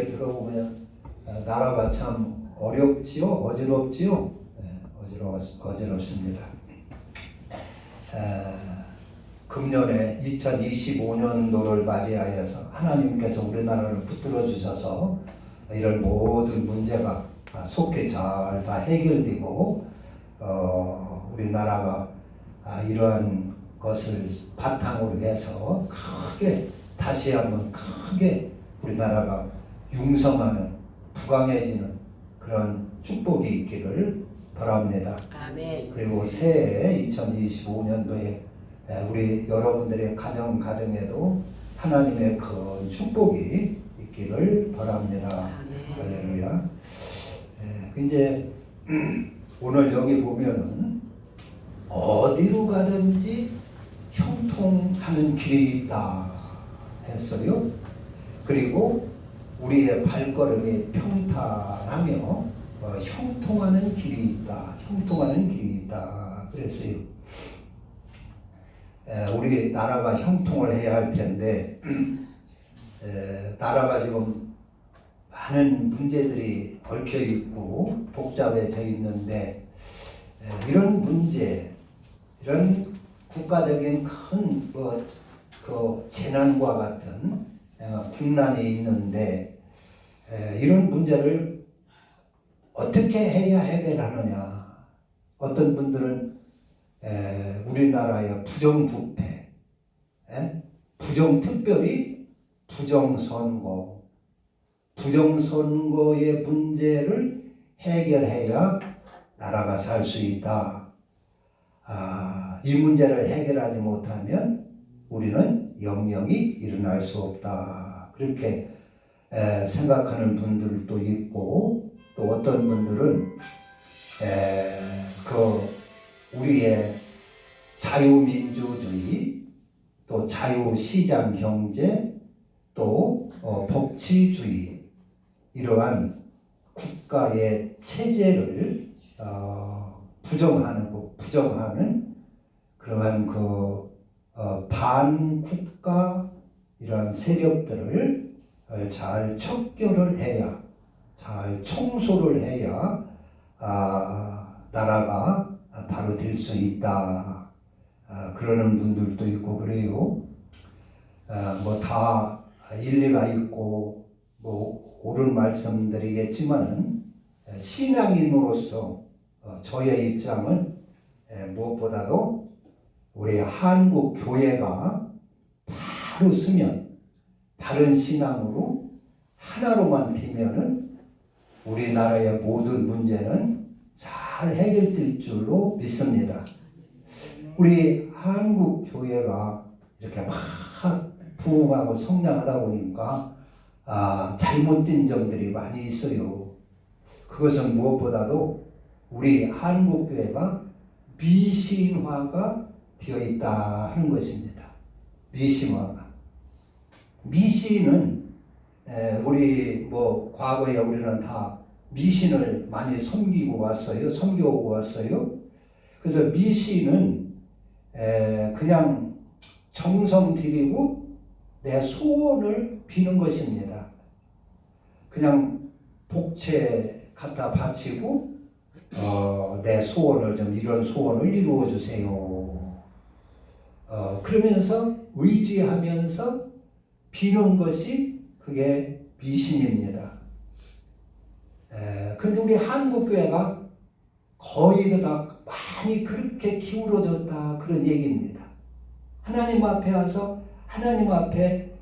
이렇게 들어보면 나라가 참 어렵지요, 어지럽지요. 어지럽습니다. 금년에 2025년도를 맞이하여서 하나님께서 우리나라를 붙들어 주셔서 이런 모든 문제가 속히 잘 다 해결되고 우리나라가 이러한 것을 바탕으로 해서 크게 다시 한번 크게 우리나라가 융성하는 부강해지는 그런 축복이 있기를 바랍니다. 아멘. 그리고 새해 2025년도에 우리 여러분들의 가정에도 하나님의 큰 축복이 있기를 바랍니다. 할렐루야. 이제 오늘 여기 보면은 어디로 가든지 형통하는 길이 있다 했어요. 그리고 우리의 발걸음이 평탄하며 형통하는 길이 있다. 형통하는 길이 있다. 그랬어요. 우리 나라가 형통을 해야 할 텐데 나라가 지금 많은 문제들이 얽혀 있고 복잡해져 있는데 이런 문제, 이런 국가적인 큰 그 재난과 같은 국난이 있는데 이런 문제를 어떻게 해야 해결하느냐. 어떤 분들은 우리나라의 부정부패, 특별히 부정선거의 문제를 해결해야 나라가 살 수 있다. 이 문제를 해결하지 못하면 우리는 영영이 일어날 수 없다. 그렇게 생각하는 분들도 있고, 또 어떤 분들은 우리의 자유민주주의, 또 자유시장경제, 또 법치주의, 이러한 국가의 체제를 부정하는 그러한 반국가 이러한 세력들을 잘 척결을 해야, 잘 청소를 해야 나라가 바로 될 수 있다. 그러는 분들도 있고 그래요. 다 일리가 있고 옳은 말씀드리겠지만은 신앙인으로서 저의 입장은 무엇보다도 우리 한국 교회가 바로 서면, 바른 신앙으로 하나로만 되면은 우리나라의 모든 문제는 잘 해결될 줄로 믿습니다. 우리 한국 교회가 이렇게 막 부흥하고 성장하다 보니까 잘못된 점들이 많이 있어요. 그것은 무엇보다도 우리 한국 교회가 미신화가 되어 있다 하는 것입니다. 미신은 우리 과거에 우리는 다 미신을 많이 섬겨오고 왔어요. 그래서 미신은 그냥 정성 들이고 내 소원을 비는 것입니다. 그냥 복채 갖다 바치고 내 소원을 이런 소원을 이루어 주세요. 그러면서 의지하면서 비는 것이 그게 미신입니다. 근데 우리 한국교회가 거의 다 많이 그렇게 기울어졌다 그런 얘기입니다. 하나님 앞에 와서 하나님 앞에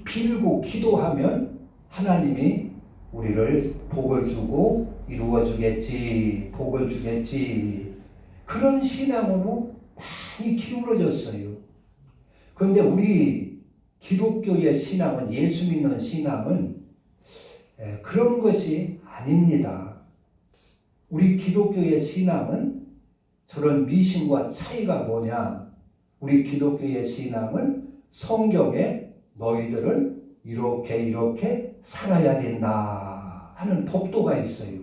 빌고 기도하면 하나님이 우리를 복을 주고 이루어 주겠지, 복을 주겠지, 그런 신앙으로 많이 기울어졌어요. 그런데 우리 기독교의 신앙은, 예수 믿는 신앙은 그런 것이 아닙니다. 우리 기독교의 신앙은 저런 미신과 차이가 뭐냐? 우리 기독교의 신앙은 성경에 너희들은 이렇게 살아야 된다 하는 법도가 있어요.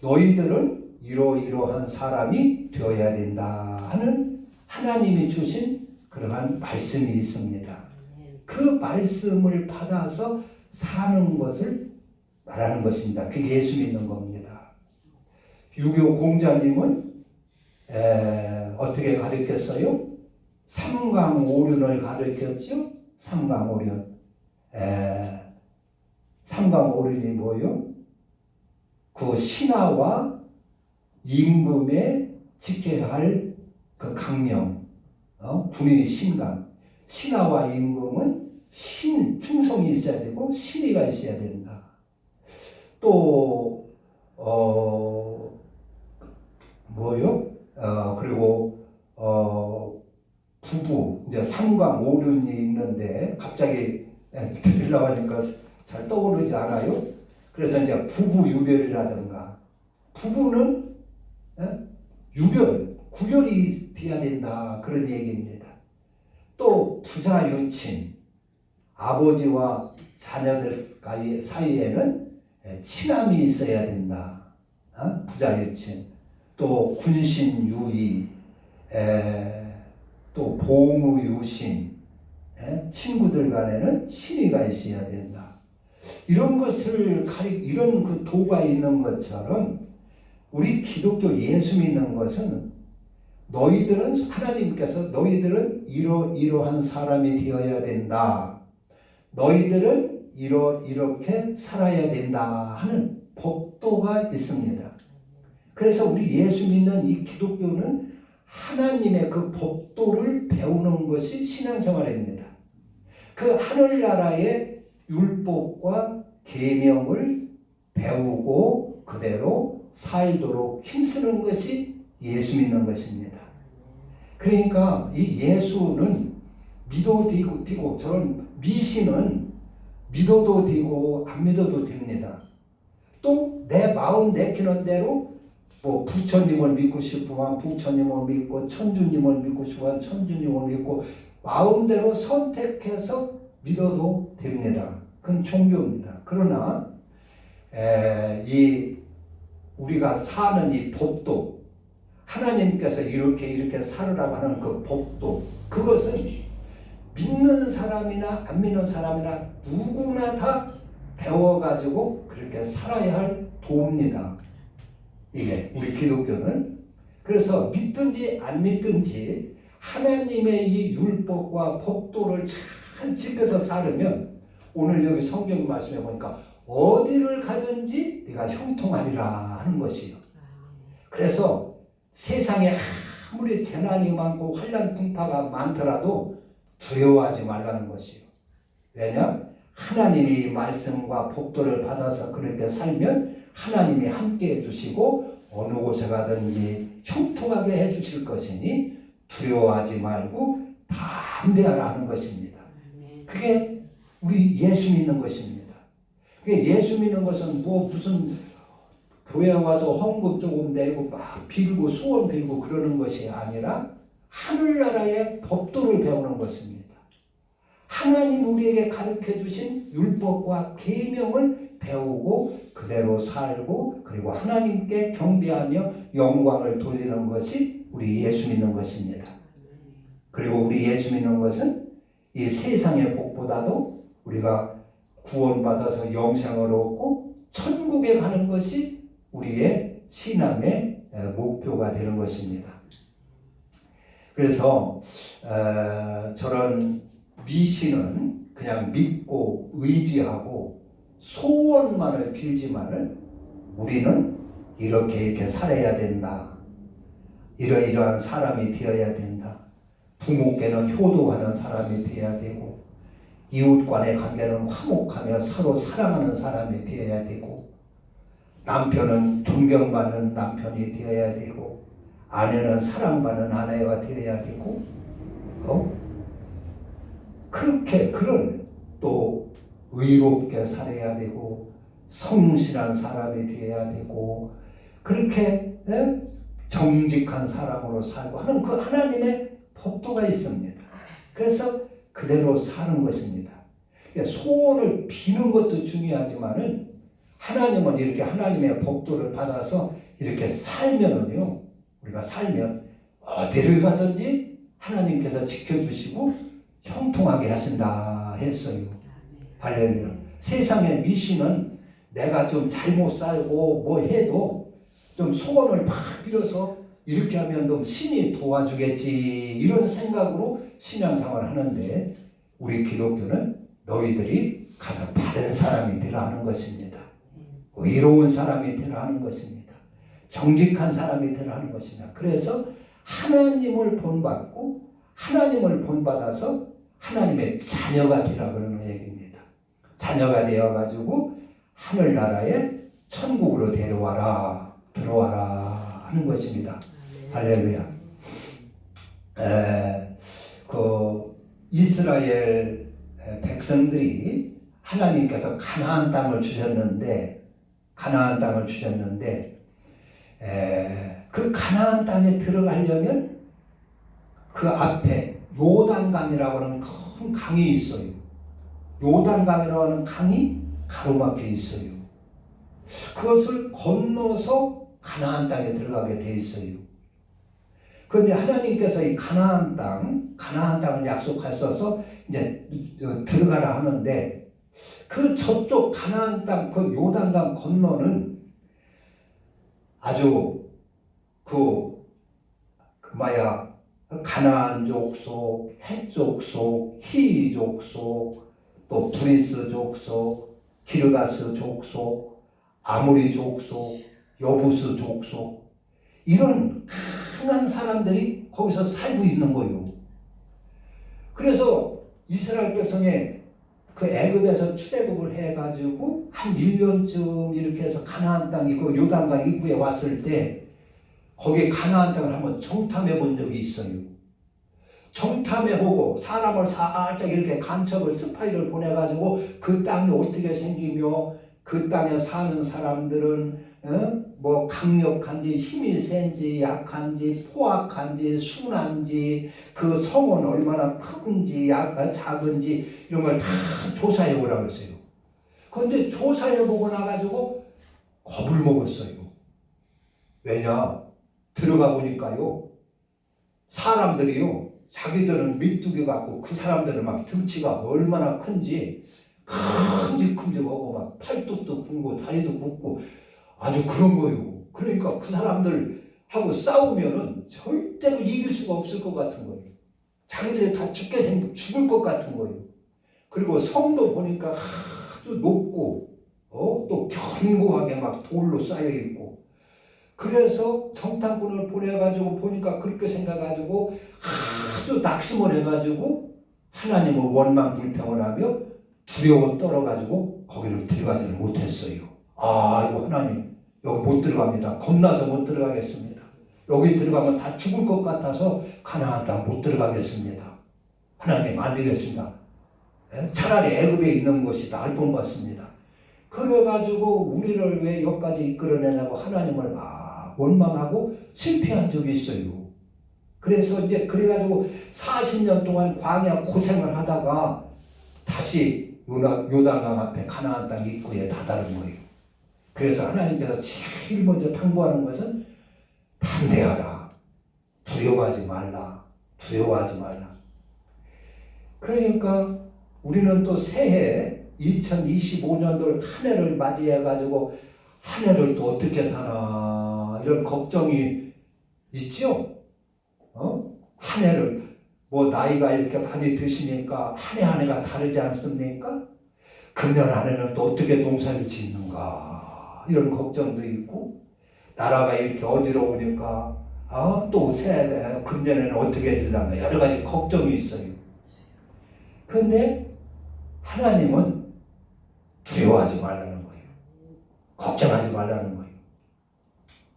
너희들은 이러이러한 사람이 되어야 된다 하는 하나님이 주신 그러한 말씀이 있습니다. 그 말씀을 받아서 사는 것을 말하는 것입니다. 그게 예수 믿는 겁니다. 유교 공자님은 어떻게 가르쳤어요? 삼강오륜을 가르쳤죠. 삼강오륜. 삼강오륜이 뭐요? 그 신하와 임금에 지켜야 할 그 강령, 군의 신강. 신하와 임금은 충성이 있어야 되고 신의가 있어야 된다. 또 뭐요? 그리고 부부 이제 삼강오륜이 있는데 갑자기 들으려고 하니까 잘 떠오르지 않아요. 그래서 이제 부부 유별이라든가 부부는 구별이 돼야 된다 그런 얘기입니다. 또 부자 유친 아버지와 자녀들 사이에는 친함이 있어야 된다. 부자 유친 또 군신 유의 또 보무 유신 친구들 간에는 신의가 있어야 된다. 이런 것을 이런 그 도가 있는 것처럼 우리 기독교 예수 믿는 것은 너희들은 하나님께서 너희들은 이러한 사람이 되어야 된다. 너희들은 이렇게 살아야 된다 하는 법도가 있습니다. 그래서 우리 예수 믿는 이 기독교는 하나님의 그 법도를 배우는 것이 신앙생활입니다. 그 하늘나라의 율법과 계명을 배우고 그대로 살도록 힘쓰는 것이 예수 믿는 것입니다. 그러니까 이 예수는 믿어도 되고 저런 미신은 믿어도 되고 안 믿어도 됩니다. 또 내 마음 내키는 대로 뭐 부처님을 믿고 싶으면 부처님을 믿고 천주님을 믿고 싶으면 천주님을 믿고 마음대로 선택해서 믿어도 됩니다. 그건 종교입니다. 그러나 우리가 사는 이 법도 하나님께서 이렇게 살으라고 하는 그 법도 그것은 믿는 사람이나 안 믿는 사람이나 누구나 다 배워가지고 그렇게 살아야 할 도입니다. 이게 우리 기독교는 그래서 믿든지 안 믿든지 하나님의 이 율법과 법도를 잘 지켜서 살으면 오늘 여기 성경 말씀에 보니까 어디를 가든지 네가 형통하리라 하는 것이요. 그래서 세상에 아무리 재난이 많고 환난 풍파가 많더라도 두려워하지 말라는 것이요. 왜냐? 하나님이 말씀과 법도를 받아서 그렇게 살면 하나님이 함께 해주시고 어느 곳에 가든지 형통하게 해주실 것이니 두려워하지 말고 담대하라는 것입니다. 그게 우리 예수 믿는 것입니다. 그게 예수 믿는 것은 무슨 교회 와서 헌금 조금 내고 막 빌고 소원 빌고 그러는 것이 아니라 하늘나라의 법도를 배우는 것입니다. 하나님 우리에게 가르쳐 주신 율법과 계명을 배우고 그대로 살고 그리고 하나님께 경배하며 영광을 돌리는 것이 우리 예수 믿는 것입니다. 그리고 우리 예수 믿는 것은 이 세상의 복보다도 우리가 구원받아서 영생을 얻고 천국에 가는 것이 우리의 신앙의 목표가 되는 것입니다. 그래서 저런 미신은 그냥 믿고 의지하고 소원만을 빌지만은 우리는 이렇게 살아야 된다. 이러이러한 사람이 되어야 된다. 부모께는 효도하는 사람이 되어야 되고 이웃 간의 관계는 화목하며 서로 사랑하는 사람이 되어야 되고 남편은 존경받는 남편이 되어야 되고 아내는 사랑받는 아내가 되어야 되고 그렇게 그런 또 의롭게 살아야 되고 성실한 사람이 되어야 되고 그렇게 정직한 사람으로 살고 하는 그 하나님의 법도가 있습니다. 그래서 그대로 사는 것입니다. 소원을 비는 것도 중요하지만은 하나님은 이렇게 하나님의 법도를 받아서 이렇게 살면은요, 우리가 살면 어디를 가든지 하나님께서 지켜주시고 형통하게 하신다 했어요. 할렐루야. 세상의 미신은 내가 좀 잘못 살고 뭐 해도 좀 소원을 막 빌어서 이렇게 하면 좀 신이 도와주겠지 이런 생각으로 신앙생활을 하는데 우리 기독교는 너희들이 가서 바른 사람이 되라 하는 것입니다. 의로운 사람이 되라 하는 것입니다. 정직한 사람이 되라 하는 것입니다. 그래서 하나님을 본받고 하나님을 본받아서 하나님의 자녀가 되라 그러는 얘기입니다. 자녀가 되어가지고 하늘나라에 천국으로 데려와라 들어와라 하는 것입니다. 할렐루야. 그 이스라엘 백성들이 하나님께서 가나안 땅을 주셨는데 그 가나안 땅에 들어가려면 그 앞에 요단강이라고 하는 큰 강이 있어요. 요단강이라고 하는 강이 가로막혀 있어요. 그것을 건너서 가나안 땅에 들어가게 돼 있어요. 그런데 하나님께서 이 가나안 땅을 약속하셔서 이제 들어가라 하는데 그 저쪽 가나안 땅, 그 요단강 건너는 아주 가나안 족속, 헷 족속, 히 족속, 또 브리스 족속, 기르가스 족속, 아모리 족속, 여부스 족속 이런 강한 사람들이 거기서 살고 있는 거예요. 그래서 이스라엘 백성의 그 애굽에서 출애굽을 해가지고 한 1년쯤 이렇게 해서 가나안 땅 그 요단강 입구에 왔을 때 거기 가나안 땅을 한번 정탐해 본 적이 있어요. 정탐해 보고 사람을 살짝 이렇게 간첩을 스파이를 보내가지고 그 땅이 어떻게 생기며 그 땅에 사는 사람들은 뭐 강력한지 힘이 센지 약한지 포악한지 순한지 그 성은 얼마나 크든지 작은지 이런 걸 다 조사해 오라고 했어요. 그런데 조사해 보고 나가지고 겁을 먹었어요. 왜냐? 들어가 보니까요 사람들이요 자기들은 밑두개 갖고 그 사람들은 막 등치가 얼마나 큰지 큼직큼직하고 막 팔뚝도 굵고 다리도 굵고 아주 그런 거예요. 그러니까 그 사람들하고 싸우면은 절대로 이길 수가 없을 것 같은 거예요. 자기들이 다 죽을 것 같은 거예요. 그리고 성도 보니까 아주 높고 또 견고하게 막 돌로 쌓여 있고 그래서 정탐꾼을 보내가지고 보니까 그렇게 생각가지고 아주 낙심을 해가지고 하나님을 원망 불평을 하며 두려워 떨어가지고 거기를 들어가지를 못했어요. 이거 하나님 여기 못 들어갑니다. 겁나서 못 들어가겠습니다. 여기 들어가면 다 죽을 것 같아서 가나안 땅 못 들어가겠습니다. 하나님 안 되겠습니다. 차라리 애굽에 있는 것이 나을 것 같습니다. 그래가지고 우리를 왜 여기까지 이끌어내냐고 하나님을 막 원망하고 실패한 적이 있어요. 그래서 이제 그래가지고 40년 동안 광야 고생을 하다가 다시 요단강 앞에 가나안 땅 입구에 다다른 거예요. 그래서 하나님께서 제일 먼저 당부하는 것은 담대하라. 두려워하지 말라. 그러니까 우리는 또 새해 2025년도를 한 해를 맞이해가지고 한 해를 또 어떻게 사나 이런 걱정이 있죠? 한 해를 뭐 나이가 이렇게 많이 드시니까 한 해 한 해가 다르지 않습니까? 금년 한 해는 또 어떻게 농사를 짓는가 이런 걱정도 있고 나라가 이렇게 어지러우니까 또 새해 금년에는 어떻게 되려나 여러 가지 걱정이 있어요. 그런데 하나님은 두려워하지 말라는 거예요. 걱정하지 말라는 거예요.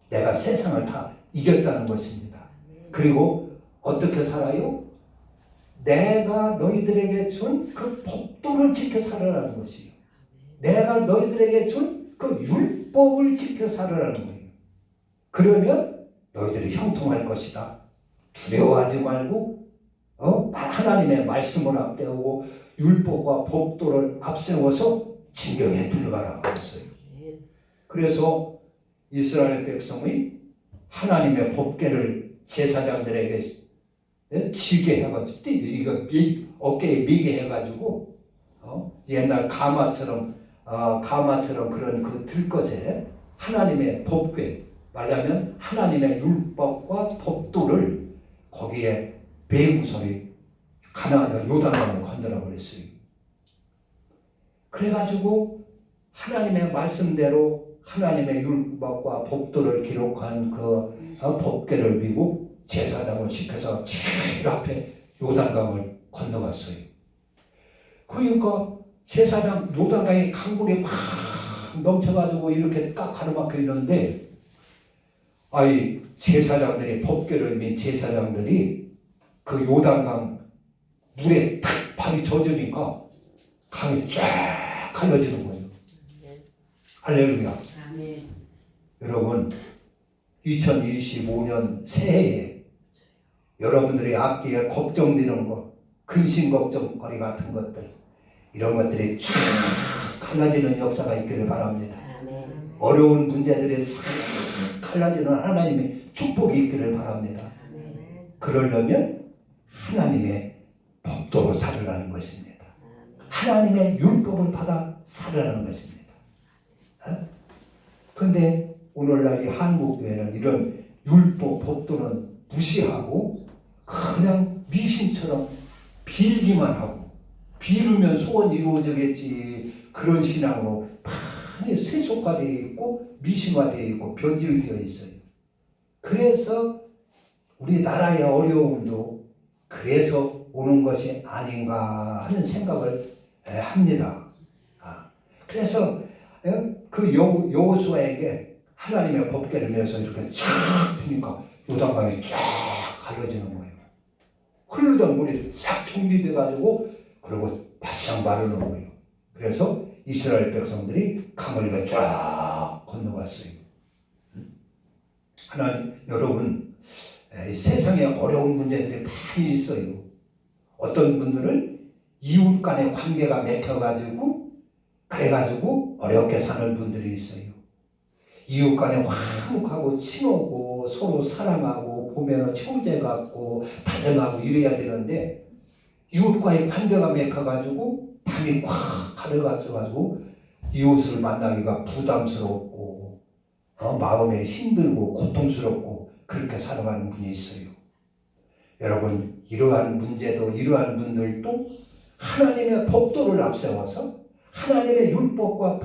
내가 세상을 다 이겼다는 것입니다. 그리고 어떻게 살아요? 내가 너희들에게 준 그 법도를 지켜 살아라는 것이에요. 내가 너희들에게 준 그 율법을 지켜 살아라는 거예요. 그러면 너희들이 형통할 것이다. 두려워하지 말고 하나님의 말씀을 앞세우고 율법과 법도를 앞세워서 진경에 들어가라고 했어요. 그래서 이스라엘 백성의 하나님의 법궤를 제사장들에게 지게 해가지고 이거 어깨에 미게 해가지고 옛날 가마처럼 그런 그 들것에 하나님의 법궤, 말하자면 하나님의 율법과 법도를 거기에 메고서리 요단강을 건너라 그랬어요. 그래가지고 하나님의 말씀대로 하나님의 율법과 법도를 기록한 그 법궤를 미고 제사장을 시켜서 제일 앞에 요단강을 건너갔어요. 그러니까 제사장 요단강에 강물이 막 넘쳐가지고 이렇게 딱 가로막혀 있는데, 아이 제사장들이 법궤를 민 제사장들이 그 요단강 물에 탁 발이 젖으니까 강이 쫙 갈라지는 거예요. 할렐루야. 아멘. 여러분 2025년 새해에 여러분들의 앞뒤에 걱정되는 것, 근심 걱정거리 같은 것들, 이런 것들이 쫙 갈라지는 역사가 있기를 바랍니다. 아멘. 어려운 문제들이 싹 갈라지는 하나님의 축복이 있기를 바랍니다. 아멘. 그러려면 하나님의 법도로 살으라는 것입니다. 하나님의 율법을 받아 살으라는 것입니다. 그런데 오늘날 이 한국교회는 이런 율법, 법도는 무시하고 그냥 미신처럼 빌기만 하고, 빌으면 소원이 이루어지겠지, 그런 신앙으로 많이 세속화되어 있고 미신화되어 있고 변질되어 있어요. 그래서 우리나라의 어려움도 그래서 오는 것이 아닌가 하는 생각을 합니다. 그래서 그 여호수아에게 하나님의 법궤를 메서 이렇게 쫙 드니까 요단강이 쫙 갈라지는 거예요. 흐르던 물이 쫙 정리돼 가지고 그리고 바싹 마르는 거예요. 그래서 이스라엘 백성들이 강을 쫙 건너갔어요. 하나님, 여러분, 세상에 어려운 문제들이 많이 있어요. 어떤 분들은 이웃 간의 관계가 맥혀가지고 그래가지고 어렵게 사는 분들이 있어요. 이웃 간에 화목하고 친하고 서로 사랑하고 보면 형제 같고 다정하고 이래야 되는데, 이웃과의 관계가 맺혀가지고 담이 꽉 가려가지고 이웃을 만나기가 부담스럽고 마음에 힘들고 고통스럽고 그렇게 살아가는 분이 있어요. 여러분, 이러한 문제도, 이러한 분들도 하나님의 법도를 앞세워서, 하나님의 율법과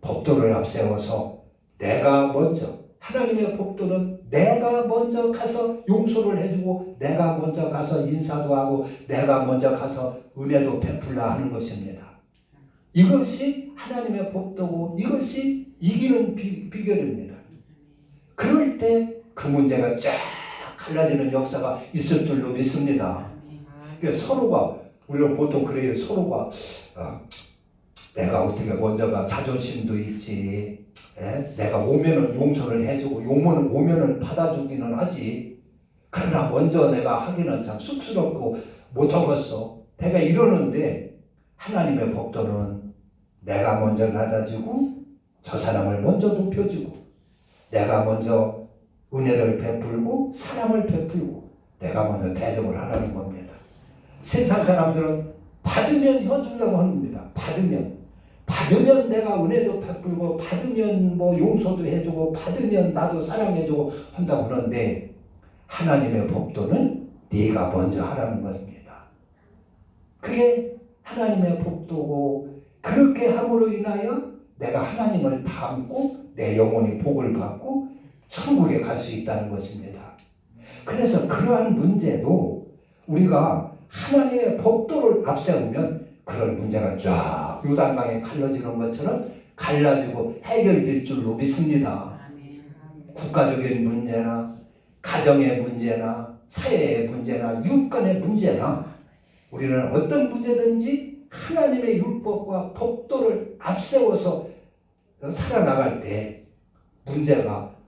법도를 앞세워서 내가 먼저, 하나님의 법도는 내가 먼저 가서 용서를 해주고 내가 먼저 가서 인사도 하고 내가 먼저 가서 은혜도 베풀라 하는 것입니다. 이것이 하나님의 법도고 이것이 이기는 비결입니다. 그럴 때 그 문제가 쫙 갈라지는 역사가 있을 줄로 믿습니다. 서로가, 우리가 보통 그래요. 서로가 내가 어떻게 먼저가 자존심도 있지, 내가 오면은 용서를 해주고 오면은 받아주기는 하지, 그러나 먼저 내가 하기는 참 쑥스럽고 못하겠어, 내가 이러는데, 하나님의 법도는 내가 먼저 낮아지고 저 사람을 먼저 높여주고 내가 먼저 은혜를 베풀고 사랑을 베풀고 내가 먼저 대접을 하라는 겁니다. 세상 사람들은 받으면 해주려고 합니다. 받으면 내가 은혜도 베풀고 받으면 뭐 용서도 해주고 받으면 나도 사랑해주고 한다고 하는데, 하나님의 법도는 네가 먼저 하라는 것입니다. 그게 하나님의 법도고, 그렇게 함으로 인하여 내가 하나님을 닮고 내 영혼이 복을 받고 천국에 갈 수 있다는 것입니다. 그래서 그러한 문제도 우리가 하나님의 법도를 앞세우면 그런 문제가 쫙 요단강에 갈라지는 것처럼 갈라지고 해결될 줄로 믿습니다. 국가적인 문제나 가정의 문제나 사회의 문제나 이웃 간의 문제나 우리는 어떤 문제든지 하나님의 율법과 법도를 앞세워서 살아나갈 때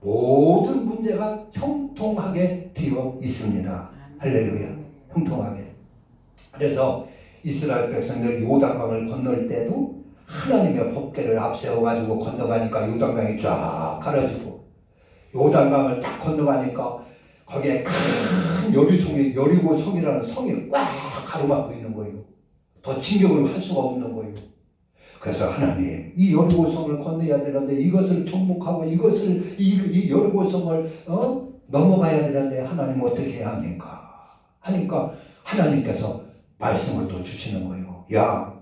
모든 문제가 형통하게 되어 있습니다. 할렐루야. 형통하게. 그래서 이스라엘 백성들 요단강을 건널 때도 하나님의 법궤를 앞세워가지고 건너가니까 요단강이 쫙 갈라지고, 요단강을 딱 건너가니까 거기에 큰 여리고성이라는 성이 꽉 가로막고 있는 거예요. 더 진격을 할 수가 없는 거예요. 그래서 하나님, 이 여리고성을 건너야 되는데 이것을 정복하고 이 여리고성을 넘어가야 되는데 하나님 어떻게 해야 합니까? 하니까 하나님께서 말씀을 또 주시는 거예요. 야,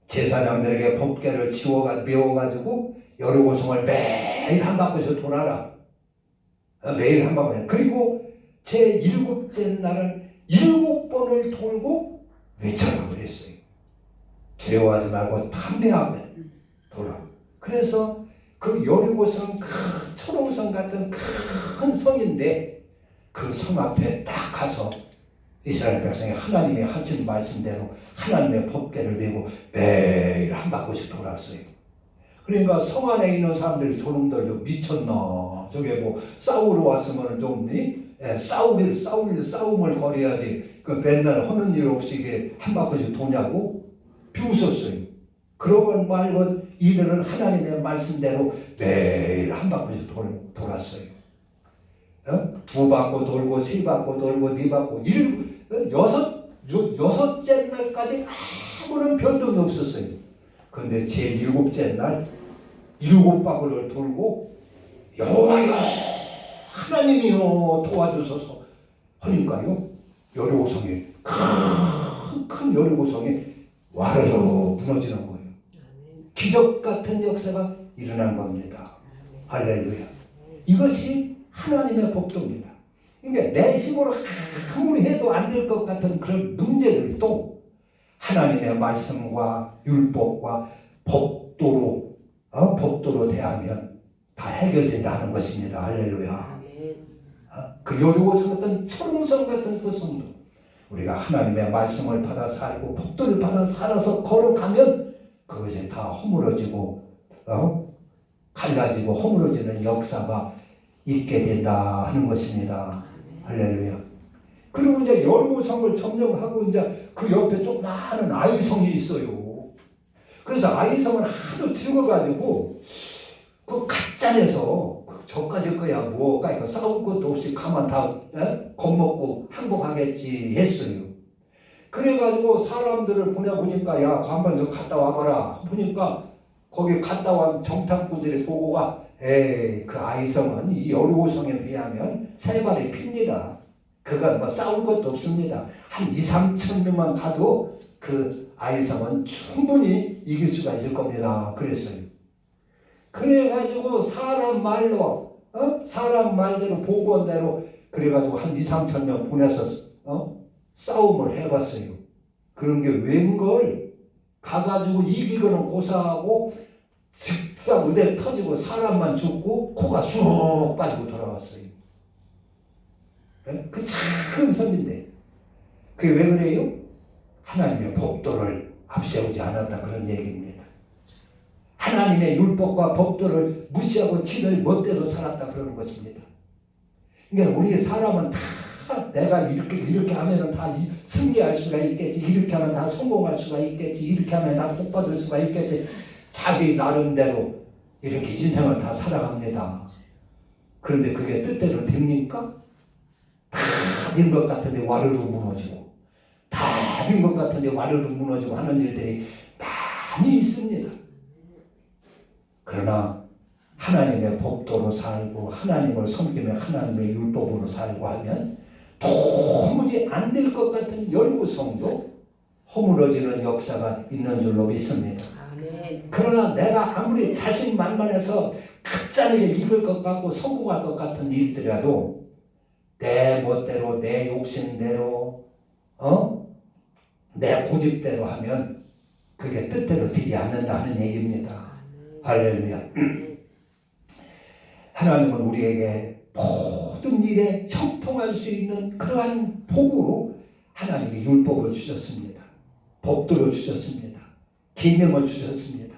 제사장들에게 법궤를 메워가지고 여리고성을 매일 한 바퀴씩 돌아라. 매일 한 바퀴. 그리고 제 7째 날은 7번을 돌고 외쳐라고 했어요. 두려워하지 말고 담대하게 돌아. 그래서 그 여리고성 큰 초롱성 같은 큰 성인데 그 성 앞에 딱 가서 이스라엘 백성이 하나님이 하신 말씀대로 하나님의 법궤를 메고 매일 한 바퀴씩 돌았어요. 그러니까 성 안에 있는 사람들이 소름돋아 미쳤나? 저게 뭐 싸우러 왔으면 좀 싸움을 벌여야지. 그 맨날 하는 일 없이 이게 한 바퀴씩 도냐고 비웃었어요. 그러고 말고 이들은 하나님의 말씀대로 매일 한 바퀴씩 돌았어요. 두 바퀴 돌고 세 바퀴 돌고 네 바퀴 여섯째 날까지 아무런 변동이 없었어요. 그런데 제 7째 날 7바퀴를 돌고 여호와여 하나님이여 도와주소서 하니까요 여리고성이 큰 여리고성이 와르르 무너지는 거예요. 기적 같은 역사가 일어난 겁니다. 할렐루야. 이것이 하나님의 법도입니다. 그러니까 내 힘으로 아무리 해도 안 될 것 같은 그런 문제들도 하나님의 말씀과 율법과 법도로 대하면 다 해결된다는 것입니다. 할렐루야. 그 여리고성 같은 초롱성 같은 그 성도 우리가 하나님의 말씀을 받아 살고 법도를 받아 살아서 걸어가면 그것이 다 허물어지고 갈라지고 허물어지는 역사가 있게 된다 하는 것입니다. 할렐루야. 그리고 이제 여리고성을 점령하고 이제 그 옆에 좀 많은 아이성이 있어요. 그래서 아이성은 하도 즐거가지고 그 갓잔에서 저까지 거야 뭐가 이거 싸울 것도 없이 가만 다 겁먹고 항복하겠지 했어요. 그래가지고 사람들을 보내보니까 야 한번 좀 갔다 와봐라 보니까 거기 갔다 온 정탐꾼들이 보고가 에이 그 아이성은 이 여리고성에 비하면 세 발이 핍니다. 그건 뭐 싸울 것도 없습니다. 한 2-3천 명만 가도 그 아이성은 충분히 이길 수가 있을 겁니다. 그랬어요. 그래가지고 사람 말대로 보고한대로 그래가지고 한 2-3천 명 보내서 싸움을 해봤어요. 그런 게 웬걸 가가지고 이기고는 고사하고 즉사 의대 터지고 사람만 죽고 코가 쑥 빠지고 돌아왔어요. 그 작은 섬인데 그게 왜 그래요? 하나님의 법도를 앞세우지 않았다 그런 얘기입니다. 하나님의 율법과 법도를 무시하고 지들 멋대로 살았다 그러는 것입니다. 그러니까 우리 사람은 다 내가 이렇게 하면은 다 승리할 수가 있겠지, 이렇게 하면 다 성공할 수가 있겠지, 이렇게 하면 다 복받을 수가 있겠지. 자기 나름대로 이렇게 인생을 다 살아갑니다. 그런데 그게 뜻대로 됩니까? 다 된 것 같은데 와르르 무너지고 다 된 것 같은데 와르르 무너지고 하는 일들이 많이 있습니다. 그러나 하나님의 법도로 살고 하나님을 섬기며 하나님의 율법으로 살고 하면 도무지 안 될 것 같은 여리고성도 허물어지는 역사가 있는 줄로 믿습니다. 아멘. 그러나 내가 아무리 자신만만해서 가짜를 이길 것 같고 성공할 것 같은 일들이라도 내 멋대로 내 욕심대로 내 고집대로 하면 그게 뜻대로 되지 않는다는 얘기입니다. 할렐루야. 하나님은 우리에게 모든 일에 형통할 수 있는 그러한 복으로 하나님의 율법을 주셨습니다. 법도를 주셨습니다. 계명을 주셨습니다.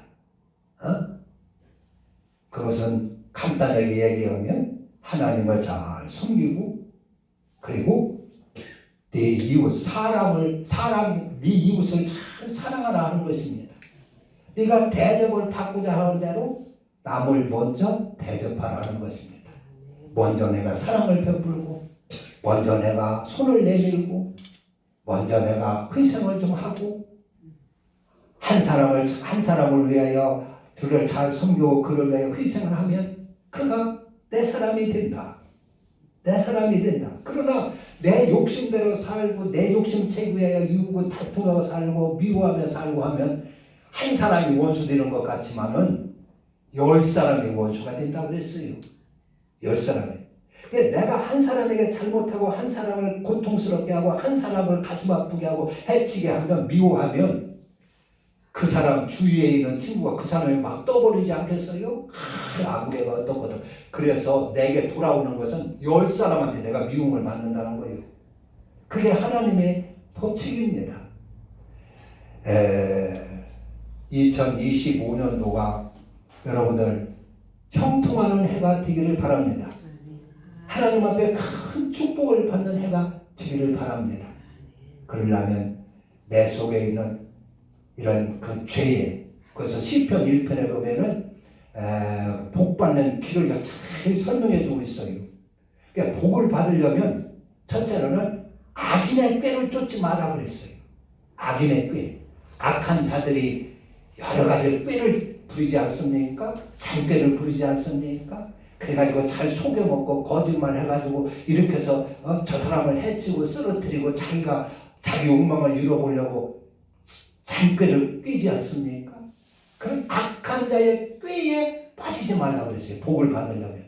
그것은 간단하게 얘기하면 하나님을 잘 섬기고 그리고 네 이웃을 잘 사랑하라 하는 것입니다. 네가 대접을 받고자 하는 대로 남을 먼저 대접하라는 것입니다. 먼저 내가 사랑을 베풀고 먼저 내가 손을 내밀고 먼저 내가 희생을 좀 하고 한 사람을 위하여 그를 잘 섬기고 그를 위하여 희생을 하면 그가 내 사람이 된다. 내 사람이 된다. 그러나 내 욕심대로 살고 내 욕심책 위하여 이루고 다투며 살고 미워하며 살고 하면 한 사람이 원수 되는 것 같지만은 10사람이 원수가 된다고 그랬어요. 10사람이. 그러니까 내가 한 사람에게 잘못하고 한 사람을 고통스럽게 하고 한 사람을 가슴 아프게 하고 해치게 하면 미워하면 그 사람 주위에 있는 친구가 그 사람을 막 떠버리지 않겠어요? 아구레가 어떻거든. 그래서 내게 돌아오는 것은 10사람한테 내가 미움을 받는다는 거예요. 그게 하나님의 법칙입니다. 2025년도가 여러분들 형통하는 해가 되기를 바랍니다. 하나님 앞에 큰 축복을 받는 해가 되기를 바랍니다. 그러려면 내 속에 있는 이런 그 죄에, 그래서 시편 1편에 보면은 복 받는 길을 자세히 설명해 주고 있어요. 그러니까 복을 받으려면 첫째로는 악인의 꾀를 쫓지 마라 그랬어요. 악인의 꾀. 악한 자들이 여러 가지 꾀를 부리지 않습니까? 잔꾀를 부리지 않습니까? 그래가지고 잘 속여먹고 거짓말 해가지고 이렇게 해서 저 사람을 해치고 쓰러뜨리고 자기 욕망을 이뤄보려고 잔꾀를 꾀지 않습니까? 그런 악한 자의 꾀에 빠지지 말라고 그랬어요. 복을 받으려면.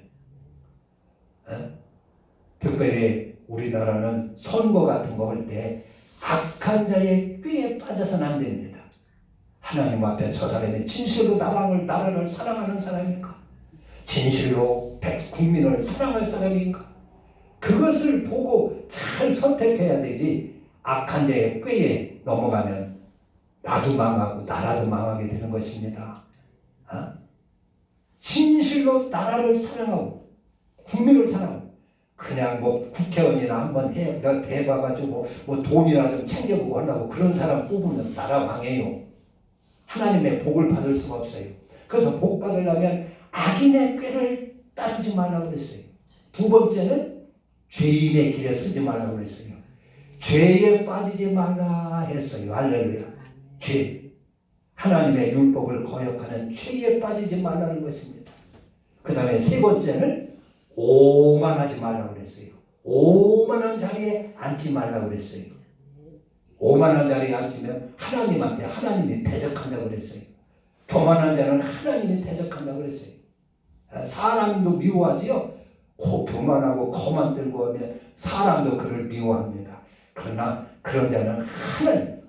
특별히 우리나라는 선거 같은 거 할 때 악한 자의 꾀에 빠져서는 안 됩니다. 하나님 앞에 저 사람이 진실로 나라를 사랑하는 사람인가? 진실로 국민을 사랑할 사람인가? 그것을 보고 잘 선택해야 되지. 악한 자의 꾀에 넘어가면 나도 망하고 나라도 망하게 되는 것입니다. 진실로 나라를 사랑하고 국민을 사랑하고 그냥 뭐 국회의원이나 한번 해봐가지고 뭐 돈이나 좀 챙겨보고 하려고 그런 사람 뽑으면 나라 망해요. 하나님의 복을 받을 수가 없어요. 그래서 복 받으려면 악인의 꾀를 따르지 말라고 그랬어요. 두 번째는 죄인의 길에 서지 말라고 그랬어요. 죄에 빠지지 말라 했어요. 할렐루야. 죄. 하나님의 율법을 거역하는 죄에 빠지지 말라는 것입니다. 그 다음에 세 번째는 오만하지 말라고 그랬어요. 오만한 자리에 앉지 말라고 그랬어요. 오만한 자리에 앉으면 하나님이 대적한다고 그랬어요. 교만한 자는 하나님이 대적한다고 그랬어요. 사람도 미워하지요. 교만하고 거만 들고 하면 사람도 그를 미워합니다. 그러나 그런 자는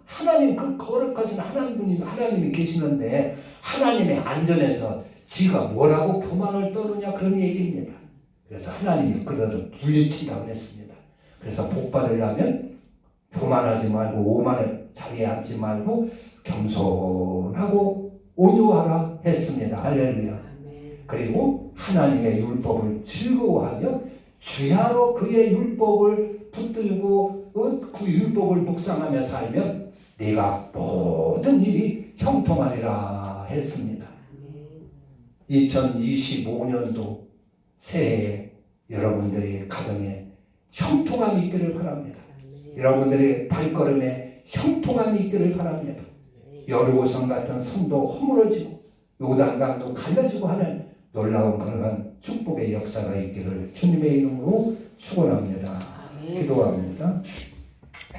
하나님 그 거룩하신 하나님이 계시는데 하나님의 안전에서 지가 뭐라고 교만을 떠느냐 그런 얘기입니다. 그래서 하나님이 그들을 물리친다고 했습니다. 그래서 복 받으려면 교만하지 말고 오만의 자리에 앉지 말고 겸손하고 온유하라 했습니다. 할렐루야. 그리고 하나님의 율법을 즐거워하며 주야로 그의 율법을 붙들고 그 율법을 묵상하며 살면 네가 모든 일이 형통하리라 했습니다. 2025년도 새해에 여러분들의 가정에 형통함이 있기를 바랍니다. 여러분들의 발걸음에 형통함이 있기를 바랍니다. 여리고성 같은 성도 허물어지고 요단강도 갈라지고 하는 놀라운 그러한 축복의 역사가 있기를 주님의 이름으로 축원합니다. 기도합니다.